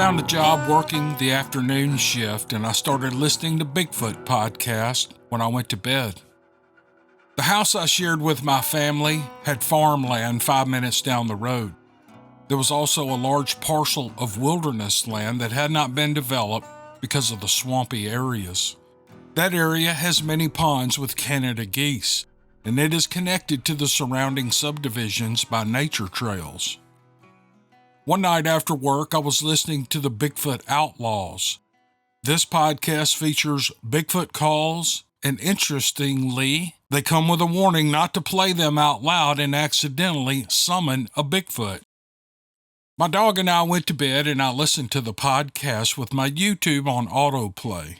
found a job working the afternoon shift, and I started listening to Bigfoot podcast when I went to bed. The house I shared with my family had farmland 5 minutes down the road. There was also a large parcel of wilderness land that had not been developed because of the swampy areas. That area has many ponds with Canada geese, and it is connected to the surrounding subdivisions by nature trails. One night after work, I was listening to the Bigfoot Outlaws. This podcast features Bigfoot calls, and interestingly, they come with a warning not to play them out loud and accidentally summon a Bigfoot. My dog and I went to bed, and I listened to the podcast with my YouTube on autoplay.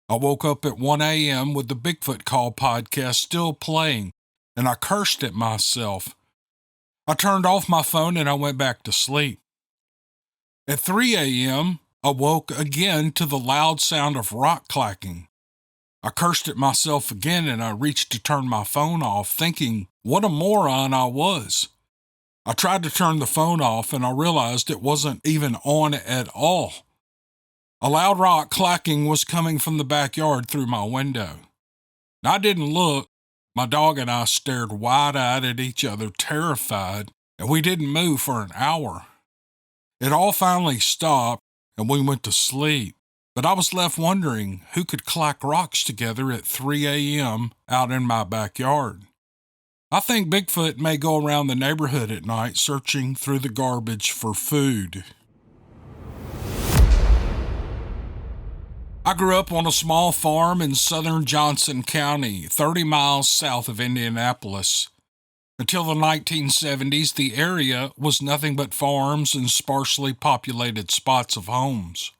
I woke up at 1 a.m. with the Bigfoot Call podcast still playing, and I cursed at myself. I turned off my phone and I went back to sleep. At 3 a.m., I woke again to the loud sound of rock clacking. I cursed at myself again and I reached to turn my phone off, thinking what a moron I was. I tried to turn the phone off and I realized it wasn't even on at all. A loud rock clacking was coming from the backyard through my window. I didn't look. My dog and I stared wide-eyed at each other, terrified, and we didn't move for an hour. It all finally stopped, and we went to sleep, but I was left wondering who could clack rocks together at 3 a.m. out in my backyard. I think Bigfoot may go around the neighborhood at night searching through the garbage for food. I grew up on a small farm in southern Johnson County, 30 miles south of Indianapolis. Until the 1970s, the area was nothing but farms and sparsely populated spots of homes.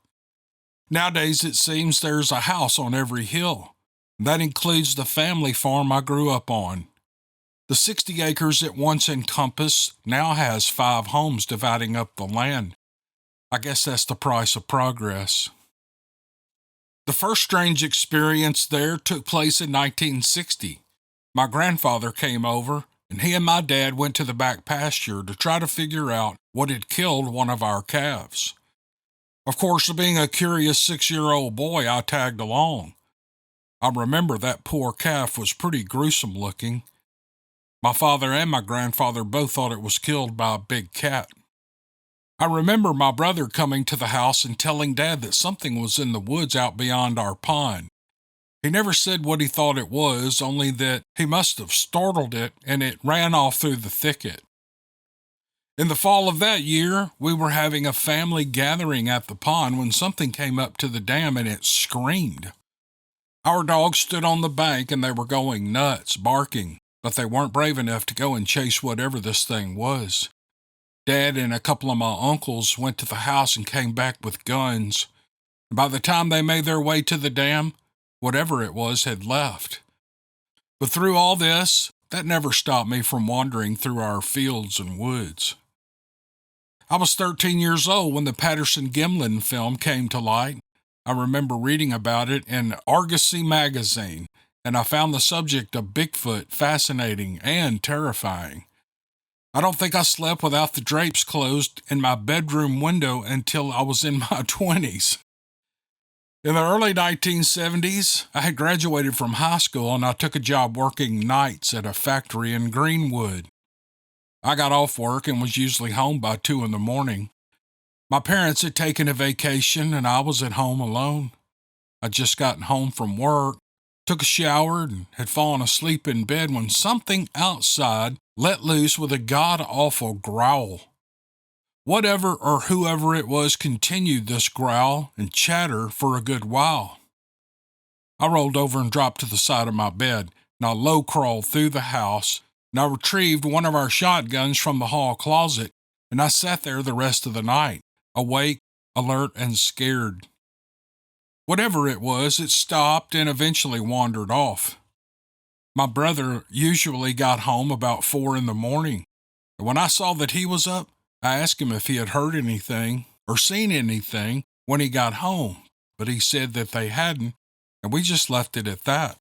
Nowadays, it seems there's a house on every hill. That includes the family farm I grew up on. The 60 acres it once encompassed now has 5 homes dividing up the land. I guess that's the price of progress. The first strange experience there took place in 1960. My grandfather came over, and he and my dad went to the back pasture to try to figure out what had killed one of our calves. Of course, being a curious 6-year-old boy, I tagged along. I remember that poor calf was pretty gruesome looking. My father and my grandfather both thought it was killed by a big cat. I remember my brother coming to the house and telling Dad that something was in the woods out beyond our pond. He never said what he thought it was, only that he must have startled it and it ran off through the thicket. In the fall of that year, we were having a family gathering at the pond when something came up to the dam and it screamed. Our dogs stood on the bank and they were going nuts, barking, but they weren't brave enough to go and chase whatever this thing was. Dad and a couple of my uncles went to the house and came back with guns. And by the time they made their way to the dam, whatever it was had left. But through all this, that never stopped me from wandering through our fields and woods. I was 13 years old when the Patterson-Gimlin film came to light. I remember reading about it in Argosy magazine, and I found the subject of Bigfoot fascinating and terrifying. I don't think I slept without the drapes closed in my bedroom window until I was in my 20s. In the early 1970s, I had graduated from high school and I took a job working nights at a factory in Greenwood. I got off work and was usually home by 2 in the morning. My parents had taken a vacation and I was at home alone. I'd just gotten home from work, took a shower, and had fallen asleep in bed when something outside let loose with a god-awful growl. Whatever or whoever it was continued this growl and chatter for a good while. I rolled over and dropped to the side of my bed, and I low-crawled through the house, and I retrieved one of our shotguns from the hall closet, and I sat there the rest of the night, awake, alert, and scared. Whatever it was, it stopped and eventually wandered off. My brother usually got home about 4 in the morning, and when I saw that he was up, I asked him if he had heard anything or seen anything when he got home, but he said that they hadn't, and we just left it at that.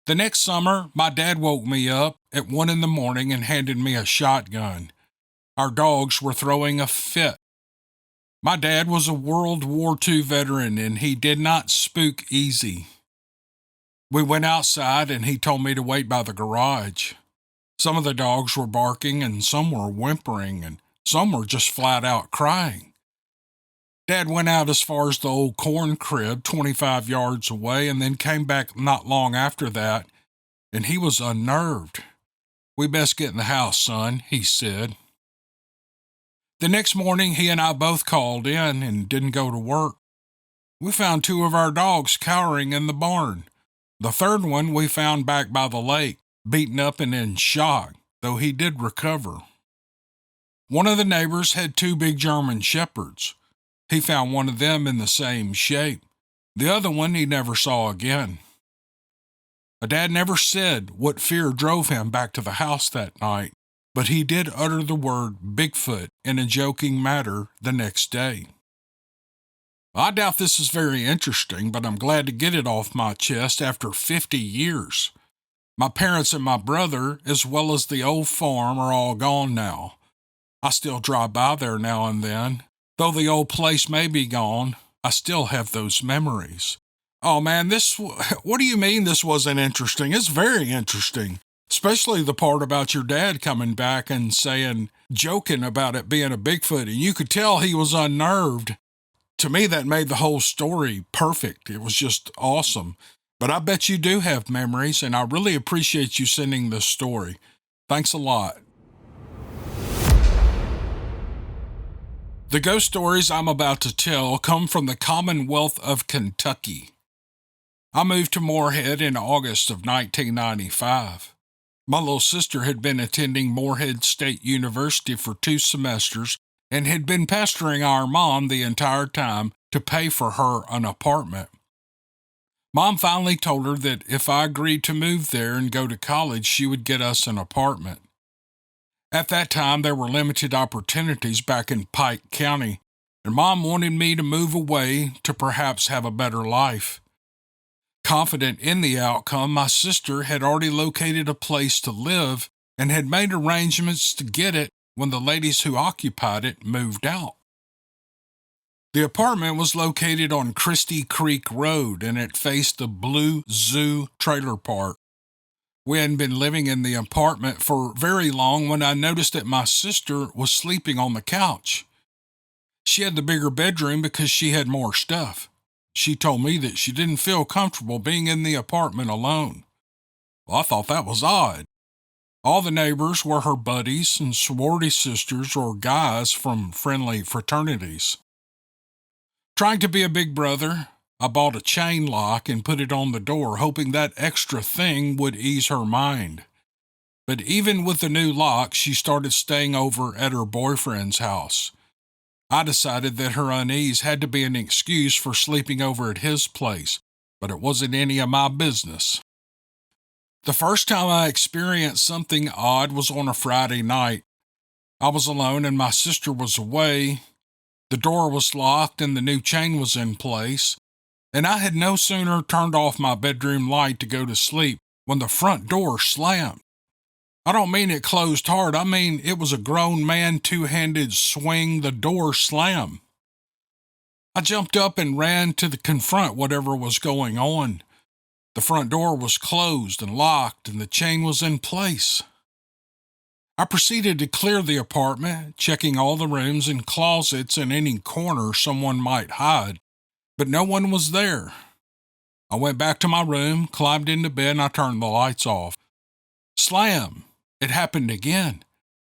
The next summer, my dad woke me up at 1 in the morning and handed me a shotgun. Our dogs were throwing a fit. My dad was a World War II veteran and he did not spook easy. We went outside and he told me to wait by the garage. Some of the dogs were barking and some were whimpering and some were just flat out crying. Dad went out as far as the old corn crib 25 yards away and then came back not long after that, and he was unnerved. "We best get in the house, son," he said. The next morning, he and I both called in and didn't go to work. We found two of our dogs cowering in the barn. The third one we found back by the lake, beaten up and in shock, though he did recover. One of the neighbors had two big German shepherds. He found one of them in the same shape. The other one he never saw again. Dad never said what fear drove him back to the house that night, but he did utter the word Bigfoot in a joking manner the next day. I doubt this is very interesting, but I'm glad to get it off my chest after 50 years. My parents and my brother, as well as the old farm, are all gone now. I still drive by there now and then. Though the old place may be gone, I still have those memories. Oh man, what do you mean this wasn't interesting? It's very interesting. Especially the part about your dad coming back and joking about it being a Bigfoot, and you could tell he was unnerved. To me, that made the whole story perfect. It was just awesome. But I bet you do have memories, and I really appreciate you sending this story. Thanks a lot. The ghost stories I'm about to tell come from the Commonwealth of Kentucky. I moved to Moorhead in August of 1995. My little sister had been attending Moorhead State University for 2 semesters and had been pestering our mom the entire time to pay for her an apartment. Mom finally told her that if I agreed to move there and go to college, she would get us an apartment. At that time, there were limited opportunities back in Pike County, and Mom wanted me to move away to perhaps have a better life. Confident in the outcome, my sister had already located a place to live and had made arrangements to get it when the ladies who occupied it moved out. The apartment was located on Christie Creek Road, and it faced the Blue Zoo trailer park. We hadn't been living in the apartment for very long when I noticed that my sister was sleeping on the couch. She had the bigger bedroom because she had more stuff. She told me that she didn't feel comfortable being in the apartment alone. Well, I thought that was odd. All the neighbors were her buddies and sorority sisters or guys from friendly fraternities. Trying to be a big brother, I bought a chain lock and put it on the door, hoping that extra thing would ease her mind. But even with the new lock, she started staying over at her boyfriend's house. I decided that her unease had to be an excuse for sleeping over at his place, but it wasn't any of my business. The first time I experienced something odd was on a Friday night. I was alone and my sister was away. The door was locked and the new chain was in place, and I had no sooner turned off my bedroom light to go to sleep when the front door slammed. I don't mean it closed hard, I mean it was a grown man two-handed swing the door slam. I jumped up and ran to confront whatever was going on. The front door was closed and locked and the chain was in place. I proceeded to clear the apartment, checking all the rooms and closets and any corner someone might hide, but no one was there. I went back to my room, climbed into bed, and I turned the lights off. Slam! It happened again.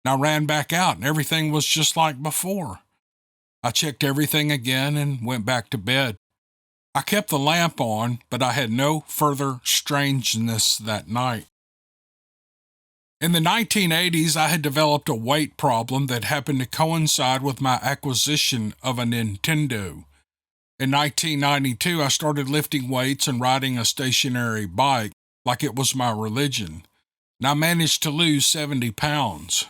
And I ran back out and everything was just like before. I checked everything again and went back to bed. I kept the lamp on, but I had no further strangeness that night. In the 1980s, I had developed a weight problem that happened to coincide with my acquisition of a Nintendo. In 1992, I started lifting weights and riding a stationary bike like it was my religion, and I managed to lose 70 pounds.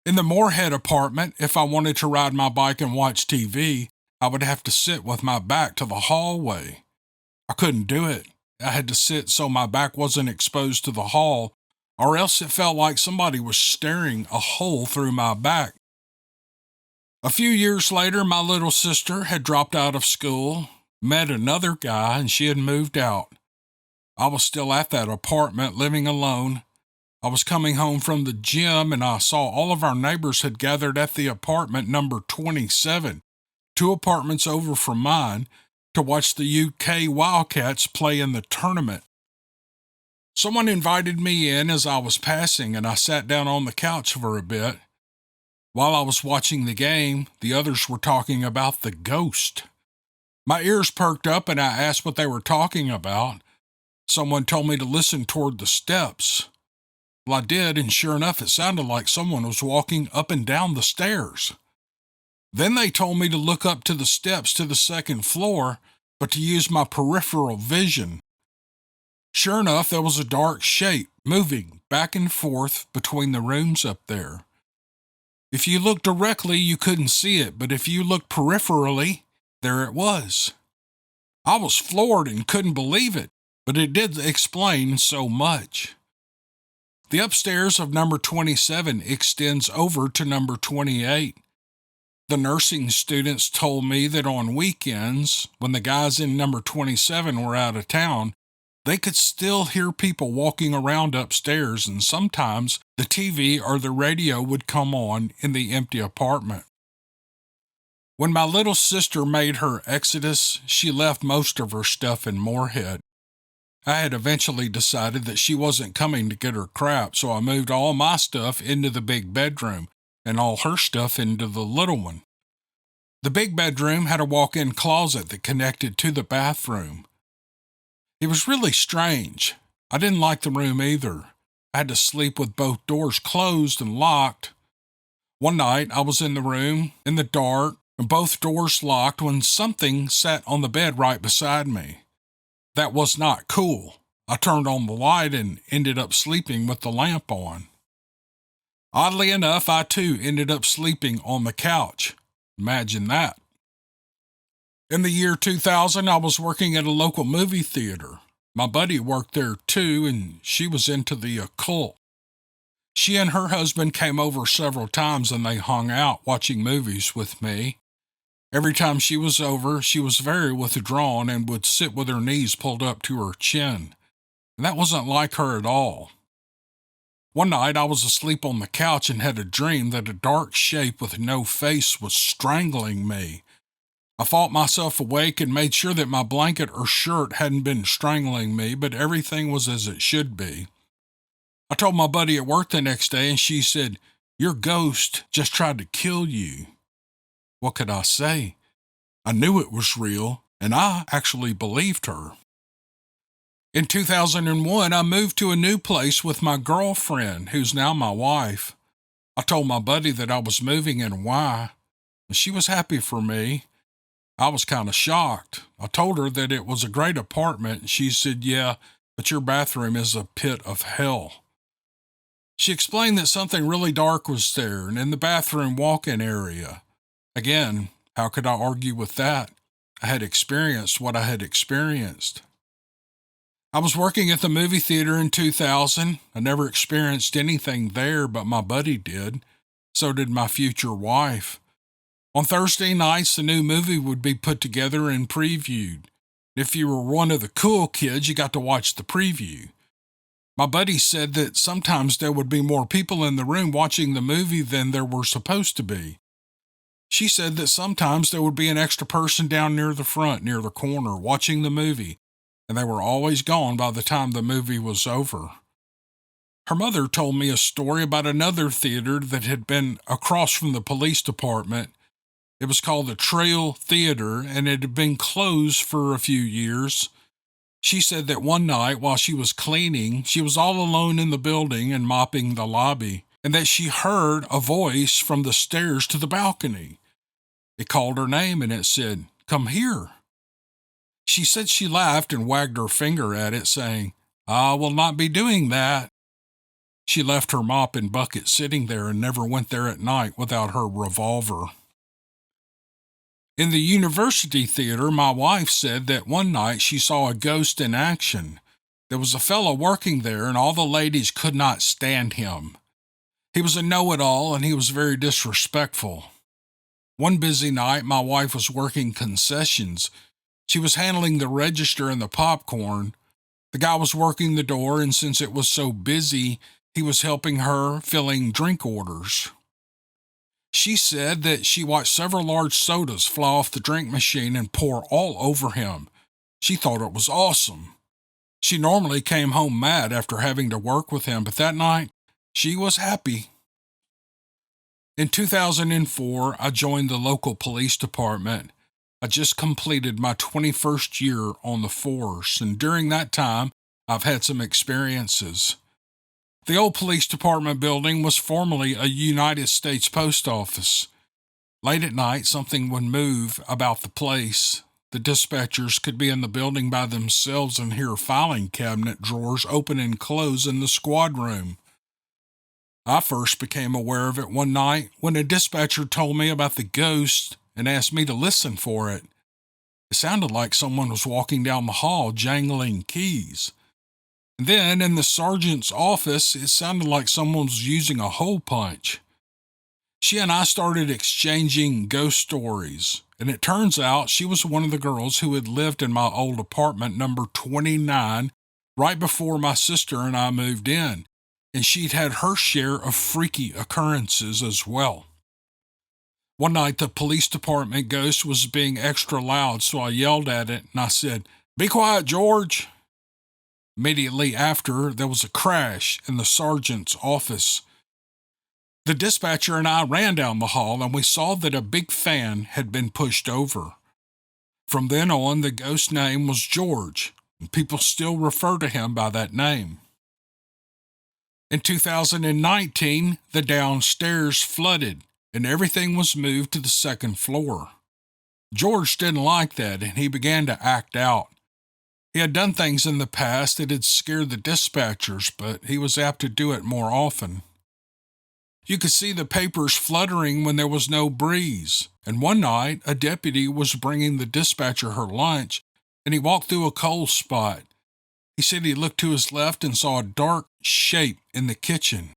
In the Moorhead apartment, if I wanted to ride my bike and watch TV, I would have to sit with my back to the hallway. I couldn't do it. I had to sit so my back wasn't exposed to the hall, or else it felt like somebody was staring a hole through my back. A few years later, my little sister had dropped out of school, met another guy, and she had moved out. I was still at that apartment, living alone. I was coming home from the gym, and I saw all of our neighbors had gathered at the apartment number 27, 2 apartments over from mine, to watch the UK Wildcats play in the tournament. Someone invited me in as I was passing, and I sat down on the couch for a bit. While I was watching the game, the others were talking about the ghost. My ears perked up, and I asked what they were talking about. Someone told me to listen toward the steps. Well, I did, and sure enough, it sounded like someone was walking up and down the stairs. Then they told me to look up to the steps to the second floor, but to use my peripheral vision. Sure enough, there was a dark shape moving back and forth between the rooms up there. If you looked directly, you couldn't see it, but if you looked peripherally, there it was. I was floored and couldn't believe it, but it did explain so much. The upstairs of number 27 extends over to number 28. The nursing students told me that on weekends, when the guys in number 27 were out of town, they could still hear people walking around upstairs, and sometimes the TV or the radio would come on in the empty apartment. When my little sister made her exodus, she left most of her stuff in Moorhead. I had eventually decided that she wasn't coming to get her crap, so I moved all my stuff into the big bedroom and all her stuff into the little one. The big bedroom had a walk-in closet that connected to the bathroom. It was really strange. I didn't like the room either. I had to sleep with both doors closed and locked. One night, I was in the room, in the dark, and both doors locked when something sat on the bed right beside me. That was not cool. I turned on the light and ended up sleeping with the lamp on. Oddly enough, I too ended up sleeping on the couch. Imagine that. In the year 2000, I was working at a local movie theater. My buddy worked there too, and she was into the occult. She and her husband came over several times, and they hung out watching movies with me. Every time she was over, she was very withdrawn and would sit with her knees pulled up to her chin. And that wasn't like her at all. One night, I was asleep on the couch and had a dream that a dark shape with no face was strangling me. I fought myself awake and made sure that my blanket or shirt hadn't been strangling me, but everything was as it should be. I told my buddy at work the next day, and she said, "Your ghost just tried to kill you." What could I say? I knew it was real, and I actually believed her. In 2001, I moved to a new place with my girlfriend, who's now my wife. I told my buddy that I was moving and why, and she was happy for me. I was kind of shocked. I told her that it was a great apartment, and she said, "Yeah, but your bathroom is a pit of hell." She explained that something really dark was there, and in the bathroom walk-in area. Again, how could I argue with that? I had experienced what I had experienced. I was working at the movie theater in 2000. I never experienced anything there, but my buddy did. So did my future wife. On Thursday nights, the new movie would be put together and previewed. If you were one of the cool kids, you got to watch the preview. My buddy said that sometimes there would be more people in the room watching the movie than there were supposed to be. She said that sometimes there would be an extra person down near the front, near the corner, watching the movie, and they were always gone by the time the movie was over. Her mother told me a story about another theater that had been across from the police department. It was called the Trail Theater, and it had been closed for a few years. She said that one night while she was cleaning, she was all alone in the building and mopping the lobby, and that she heard a voice from the stairs to the balcony. It called her name and it said, "Come here." She said she laughed and wagged her finger at it, saying, "I will not be doing that." She left her mop and bucket sitting there and never went there at night without her revolver. In the university theater, my wife said that one night she saw a ghost in action. There was a fellow working there, and all the ladies could not stand him. He was a know-it-all, and he was very disrespectful. One busy night, my wife was working concessions. She was handling the register and the popcorn. The guy was working the door, and since it was so busy, he was helping her filling drink orders. She said that she watched several large sodas fly off the drink machine and pour all over him. She thought it was awesome. She normally came home mad after having to work with him, but that night, she was happy. In 2004, I joined the local police department. I just completed my 21st year on the force, and during that time, I've had some experiences. The old police department building was formerly a United States post office. Late at night, something would move about the place. The dispatchers could be in the building by themselves and hear filing cabinet drawers open and close in the squad room. I first became aware of it one night when a dispatcher told me about the ghost and asked me to listen for it. It sounded like someone was walking down the hall jangling keys. And then in the sergeant's office, it sounded like someone was using a hole punch. She and I started exchanging ghost stories, and it turns out she was one of the girls who had lived in my old apartment number 29 right before my sister and I moved in, and she'd had her share of freaky occurrences as well. One night, the police department ghost was being extra loud, so I yelled at it, and I said, "Be quiet, George." Immediately after, there was a crash in the sergeant's office. The dispatcher and I ran down the hall, and we saw that a big fan had been pushed over. From then on, the ghost's name was George, and people still refer to him by that name. In 2019, the downstairs flooded, and everything was moved to the second floor. George didn't like that, and he began to act out. He had done things in the past that had scared the dispatchers, but he was apt to do it more often. You could see the papers fluttering when there was no breeze, and one night a deputy was bringing the dispatcher her lunch, and he walked through a coal spot. He said he looked to his left and saw a dark shape in the kitchen,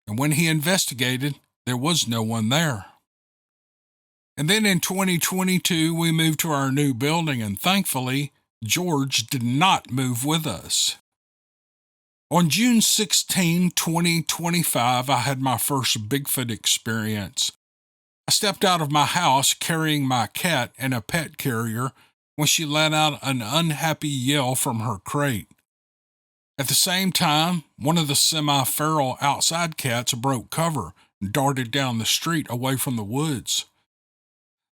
and when he investigated, there was no one there. And then in 2022, we moved to our new building, and thankfully, George did not move with us. On June 16, 2025, I had my first Bigfoot experience. I stepped out of my house carrying my cat in a pet carrier when she let out an unhappy yell from her crate. At the same time, one of the semi-feral outside cats broke cover and darted down the street away from the woods.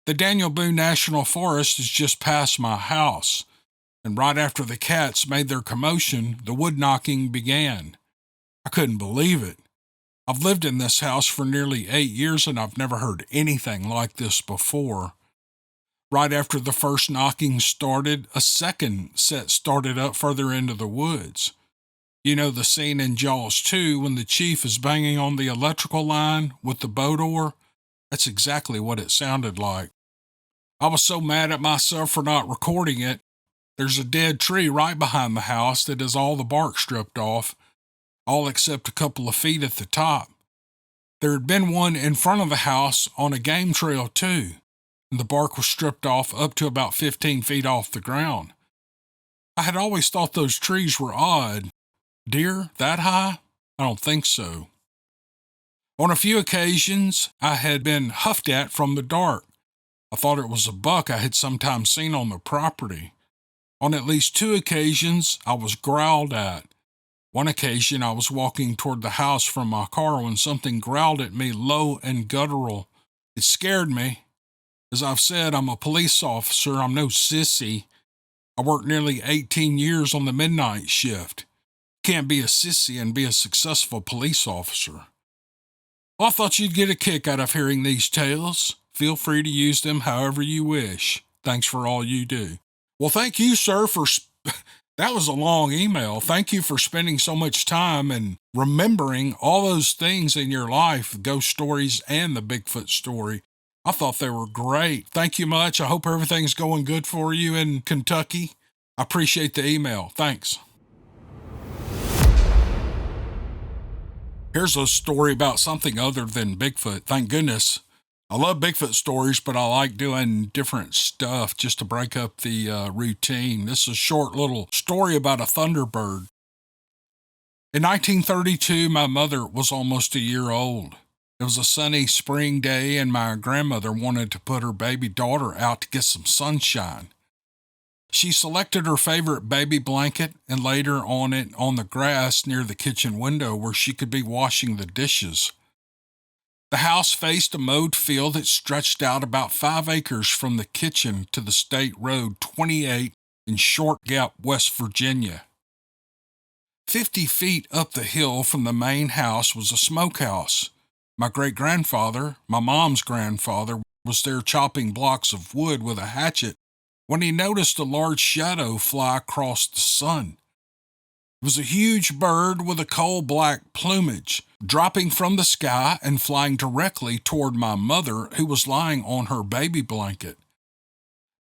The Daniel Boone National Forest is just past my house, and right after the cats made their commotion, the wood knocking began. I couldn't believe it. I've lived in this house for nearly 8 years, and I've never heard anything like this before. Right after the first knocking started, a second set started up further into the woods. You know the scene in Jaws 2 when the chief is banging on the electrical line with the boat oar? That's exactly what it sounded like. I was so mad at myself for not recording it. There's a dead tree right behind the house that has all the bark stripped off, all except a couple of feet at the top. There had been one in front of the house on a game trail too, and the bark was stripped off up to about 15 feet off the ground. I had always thought those trees were odd. Deer that high? I don't think so. On a few occasions, I had been huffed at from the dark. I thought it was a buck I had sometimes seen on the property. On at least 2 occasions, I was growled at. One occasion, I was walking toward the house from my car when something growled at me low and guttural. It scared me. As I've said, I'm a police officer. I'm no sissy. I worked nearly 18 years on the midnight shift. Can't be a sissy and be a successful police officer. Well, I thought you'd get a kick out of hearing these tales. Feel free to use them however you wish. Thanks for all you do. Well, thank you, sir, that was a long email. Thank you for spending so much time and remembering all those things in your life, the ghost stories and the Bigfoot story. I thought they were great. Thank you much. I hope everything's going good for you in Kentucky. I appreciate the email. Thanks. Here's a story about something other than Bigfoot. Thank goodness. I love Bigfoot stories, but I like doing different stuff just to break up the routine. This is a short little story about a Thunderbird. In 1932, my mother was almost a year old. It was a sunny spring day, and my grandmother wanted to put her baby daughter out to get some sunshine. She selected her favorite baby blanket and laid her on it on the grass near the kitchen window where she could be washing the dishes. The house faced a mowed field that stretched out about 5 acres from the kitchen to the State Road 28 in Short Gap, West Virginia. 50 feet up the hill from the main house was a smokehouse. My great-grandfather, my mom's grandfather, was there chopping blocks of wood with a hatchet when he noticed a large shadow fly across the sun. It was a huge bird with a coal-black plumage, dropping from the sky and flying directly toward my mother, who was lying on her baby blanket.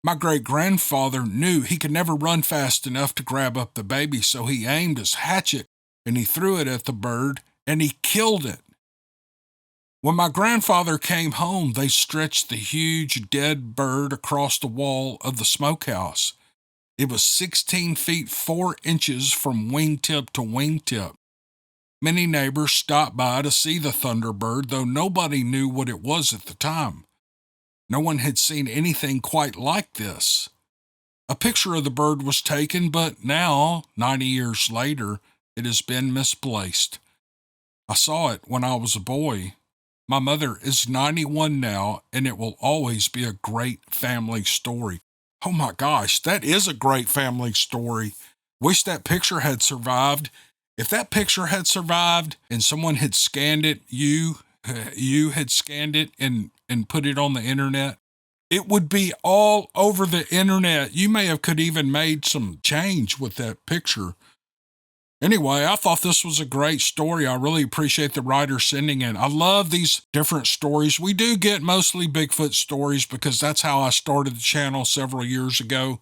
My great-grandfather knew he could never run fast enough to grab up the baby, so he aimed his hatchet and he threw it at the bird, and he killed it. When my grandfather came home, they stretched the huge dead bird across the wall of the smokehouse. It was 16 feet 4 inches from wingtip to wingtip. Many neighbors stopped by to see the Thunderbird, though nobody knew what it was at the time. No one had seen anything quite like this. A picture of the bird was taken, but now, 90 years later, it has been misplaced. I saw it when I was a boy. My mother is 91 now, and it will always be a great family story. Oh my gosh, that is a great family story. Wish that picture had survived. If that picture had survived and someone had scanned it, you had scanned it and put it on the internet, it would be all over the internet. You may have could even made some change with that picture. Anyway, I thought this was a great story. I really appreciate the writer sending in. I love these different stories. We do get mostly Bigfoot stories because that's how I started the channel several years ago.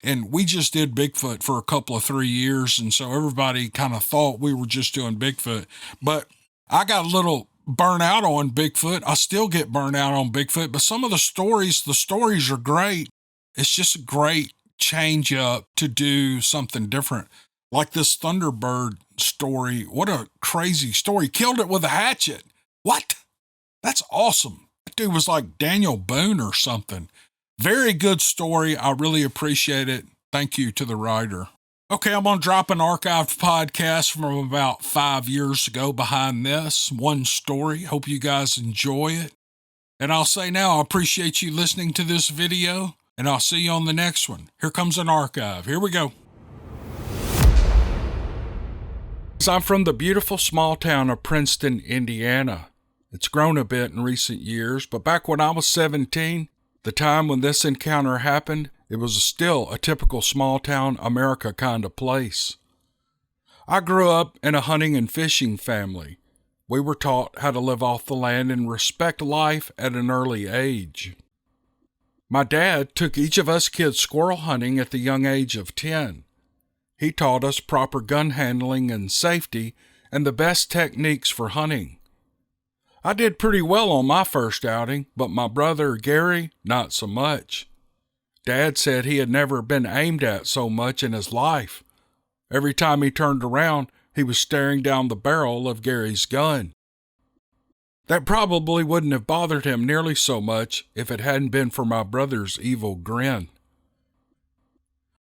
And we just did Bigfoot for a couple of 3 years. And so everybody kind of thought we were just doing Bigfoot. But I got a little burnt out on Bigfoot. I still get burnt out on Bigfoot. But some of the stories are great. It's just a great change up to do something different. Like this Thunderbird story. What a crazy story. Killed it with a hatchet. What? That's awesome. That dude was like Daniel Boone or something. Very good story. I really appreciate it. Thank you to the writer. Okay, I'm going to drop an archived podcast from about 5 years ago behind this one story. Hope you guys enjoy it. And I'll say now, I appreciate you listening to this video, and I'll see you on the next one. Here comes an archive. Here we go. I'm from the beautiful small town of Princeton, Indiana. It's grown a bit in recent years, but back when I was 17, the time when this encounter happened, it was still a typical small town America kind of place. I grew up in a hunting and fishing family. We were taught how to live off the land and respect life at an early age. My dad took each of us kids squirrel hunting at the young age of 10. He taught us proper gun handling and safety and the best techniques for hunting. I did pretty well on my first outing, but my brother Gary, not so much. Dad said he had never been aimed at so much in his life. Every time he turned around, he was staring down the barrel of Gary's gun. That probably wouldn't have bothered him nearly so much if it hadn't been for my brother's evil grin.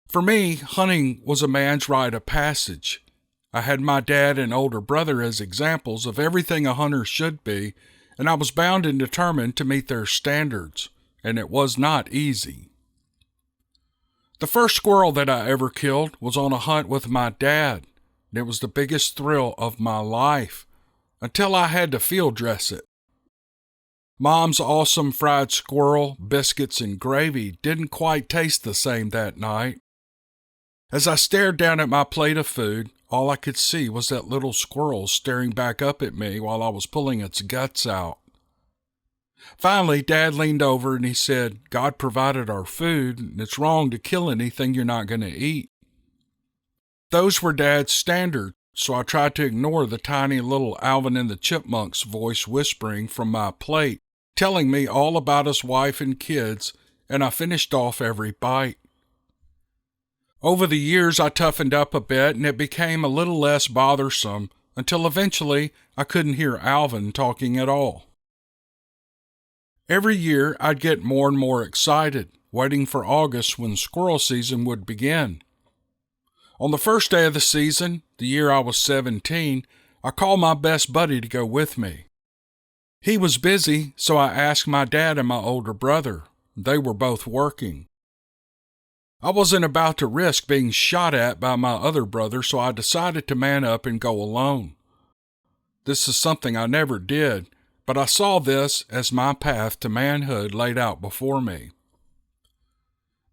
For me, hunting was a man's rite of passage. I had my dad and older brother as examples of everything a hunter should be, and I was bound and determined to meet their standards, and it was not easy. The first squirrel that I ever killed was on a hunt with my dad, and it was the biggest thrill of my life, until I had to field dress it. Mom's awesome fried squirrel, biscuits, and gravy didn't quite taste the same that night. As I stared down at my plate of food, all I could see was that little squirrel staring back up at me while I was pulling its guts out. Finally, Dad leaned over and he said, "God provided our food, and it's wrong to kill anything you're not going to eat." Those were Dad's standards, so I tried to ignore the tiny little Alvin and the Chipmunks voice whispering from my plate telling me all about his wife and kids, and I finished off every bite. Over the years, I toughened up a bit, and it became a little less bothersome, until eventually I couldn't hear Alvin talking at all. Every year, I'd get more and more excited, waiting for August when squirrel season would begin. On the first day of the season, the year I was 17, I called my best buddy to go with me. He was busy, so I asked my dad and my older brother. They were both working. I wasn't about to risk being shot at by my other brother, so I decided to man up and go alone. This is something I never did, but I saw this as my path to manhood laid out before me.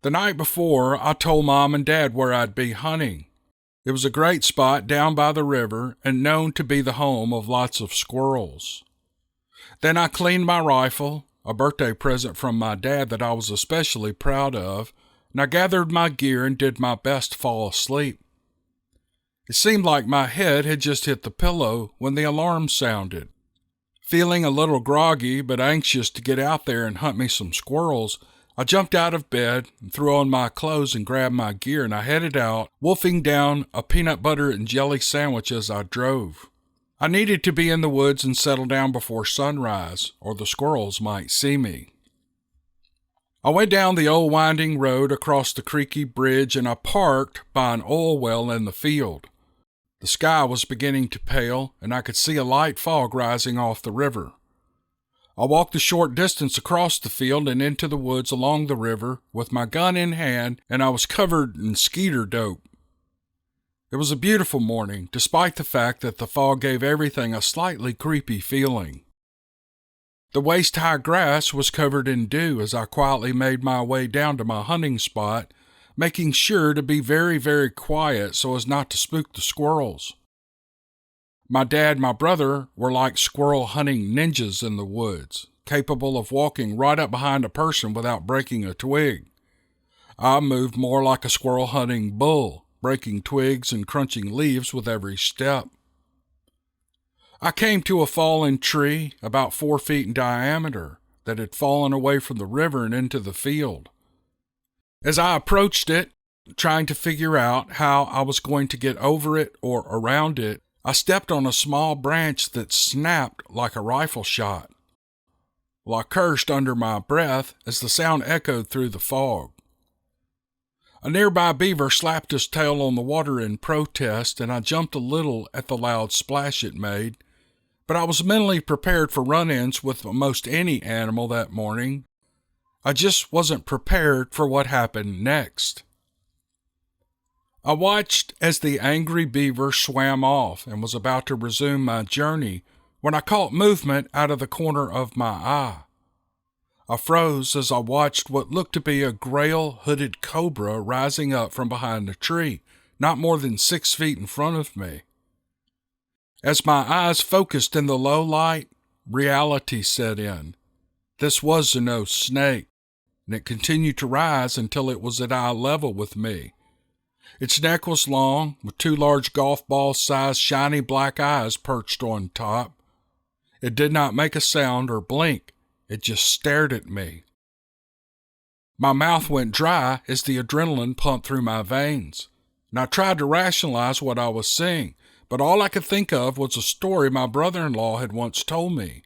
The night before, I told Mom and Dad where I'd be hunting. It was a great spot down by the river and known to be the home of lots of squirrels. Then I cleaned my rifle, a birthday present from my dad that I was especially proud of, and I gathered my gear and did my best to fall asleep. It seemed like my head had just hit the pillow when the alarm sounded. Feeling a little groggy but anxious to get out there and hunt me some squirrels, I jumped out of bed and threw on my clothes and grabbed my gear, and I headed out, wolfing down a peanut butter and jelly sandwich as I drove. I needed to be in the woods and settle down before sunrise, or the squirrels might see me. I went down the old winding road across the creaky bridge, and I parked by an oil well in the field. The sky was beginning to pale, and I could see a light fog rising off the river. I walked a short distance across the field and into the woods along the river with my gun in hand, and I was covered in skeeter dope. It was a beautiful morning, despite the fact that the fog gave everything a slightly creepy feeling. The waist-high grass was covered in dew as I quietly made my way down to my hunting spot, making sure to be very, very quiet so as not to spook the squirrels. My dad and my brother were like squirrel hunting ninjas in the woods, capable of walking right up behind a person without breaking a twig. I moved more like a squirrel hunting bull, breaking twigs and crunching leaves with every step. I came to a fallen tree about 4 feet in diameter that had fallen away from the river and into the field. As I approached it, trying to figure out how I was going to get over it or around it, I stepped on a small branch that snapped like a rifle shot. Well, I cursed under my breath as the sound echoed through the fog. A nearby beaver slapped his tail on the water in protest, and I jumped a little at the loud splash it made, but I was mentally prepared for run-ins with most any animal that morning. I just wasn't prepared for what happened next. I watched as the angry beaver swam off and was about to resume my journey when I caught movement out of the corner of my eye. I froze as I watched what looked to be a grail hooded cobra rising up from behind a tree, not more than 6 feet in front of me. As my eyes focused in the low light, reality set in. This was no snake, and it continued to rise until it was at eye level with me. Its neck was long, with 2 large golf ball-sized shiny black eyes perched on top. It did not make a sound or blink. It just stared at me. My mouth went dry as the adrenaline pumped through my veins, and I tried to rationalize what I was seeing, but all I could think of was a story my brother-in-law had once told me.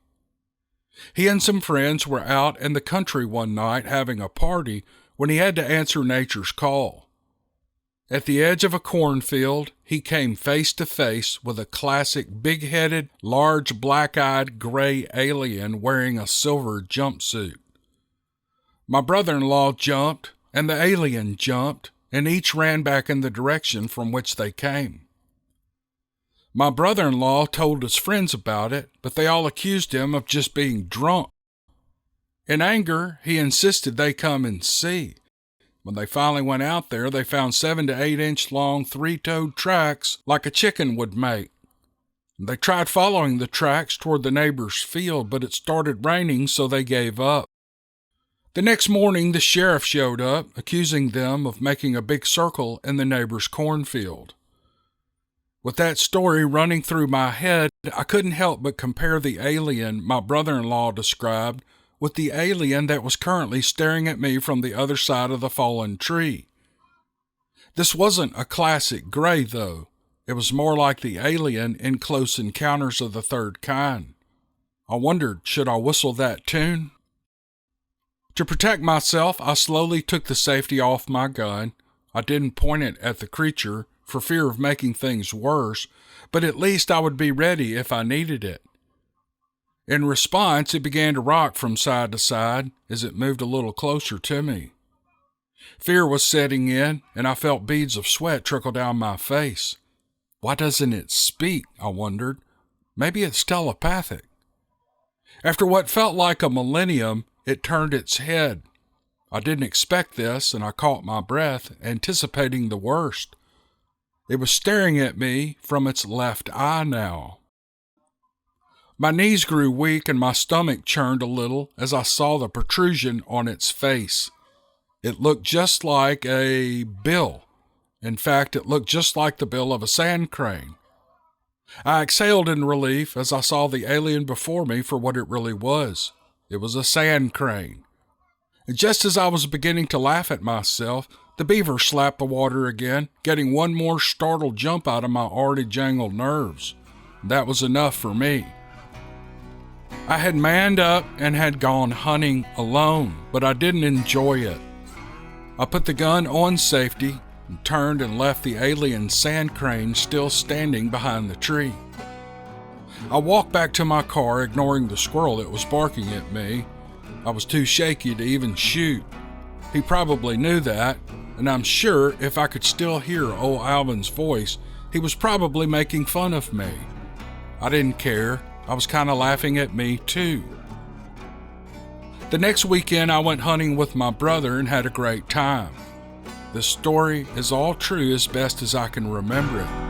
He and some friends were out in the country one night having a party when he had to answer nature's call. At the edge of a cornfield, he came face to face with a classic big-headed, large black-eyed gray alien wearing a silver jumpsuit. My brother-in-law jumped, and the alien jumped, and each ran back in the direction from which they came. My brother-in-law told his friends about it, but they all accused him of just being drunk. In anger, he insisted they come and see. When they finally went out there, they found 7 to 8 inch long 3-toed tracks like a chicken would make. They tried following the tracks toward the neighbor's field, but it started raining, so they gave up. The next morning, the sheriff showed up, accusing them of making a big circle in the neighbor's cornfield. With that story running through my head, I couldn't help but compare the alien my brother-in-law described with the alien that was currently staring at me from the other side of the fallen tree. This wasn't a classic gray, though. It was more like the alien in Close Encounters of the Third Kind. I wondered, should I whistle that tune? To protect myself, I slowly took the safety off my gun. I didn't point it at the creature for fear of making things worse, but at least I would be ready if I needed it. In response, it began to rock from side to side as it moved a little closer to me. Fear was setting in, and I felt beads of sweat trickle down my face. Why doesn't it speak? I wondered. Maybe it's telepathic. After what felt like a millennium, it turned its head. I didn't expect this, and I caught my breath, anticipating the worst. It was staring at me from its left eye now. My knees grew weak and my stomach churned a little as I saw the protrusion on its face. It looked just like a bill. In fact, it looked just like the bill of a sand crane. I exhaled in relief as I saw the alien before me for what it really was. It was a sand crane. And just as I was beginning to laugh at myself, the beaver slapped the water again, getting one more startled jump out of my already jangled nerves. That was enough for me. I had manned up and had gone hunting alone, but I didn't enjoy it. I put the gun on safety and turned and left the alien sand crane still standing behind the tree. I walked back to my car, ignoring the squirrel that was barking at me. I was too shaky to even shoot. He probably knew that, and I'm sure if I could still hear old Alvin's voice, he was probably making fun of me. I didn't care. I was kind of laughing at me, too. The next weekend, I went hunting with my brother and had a great time. This story is all true as best as I can remember it.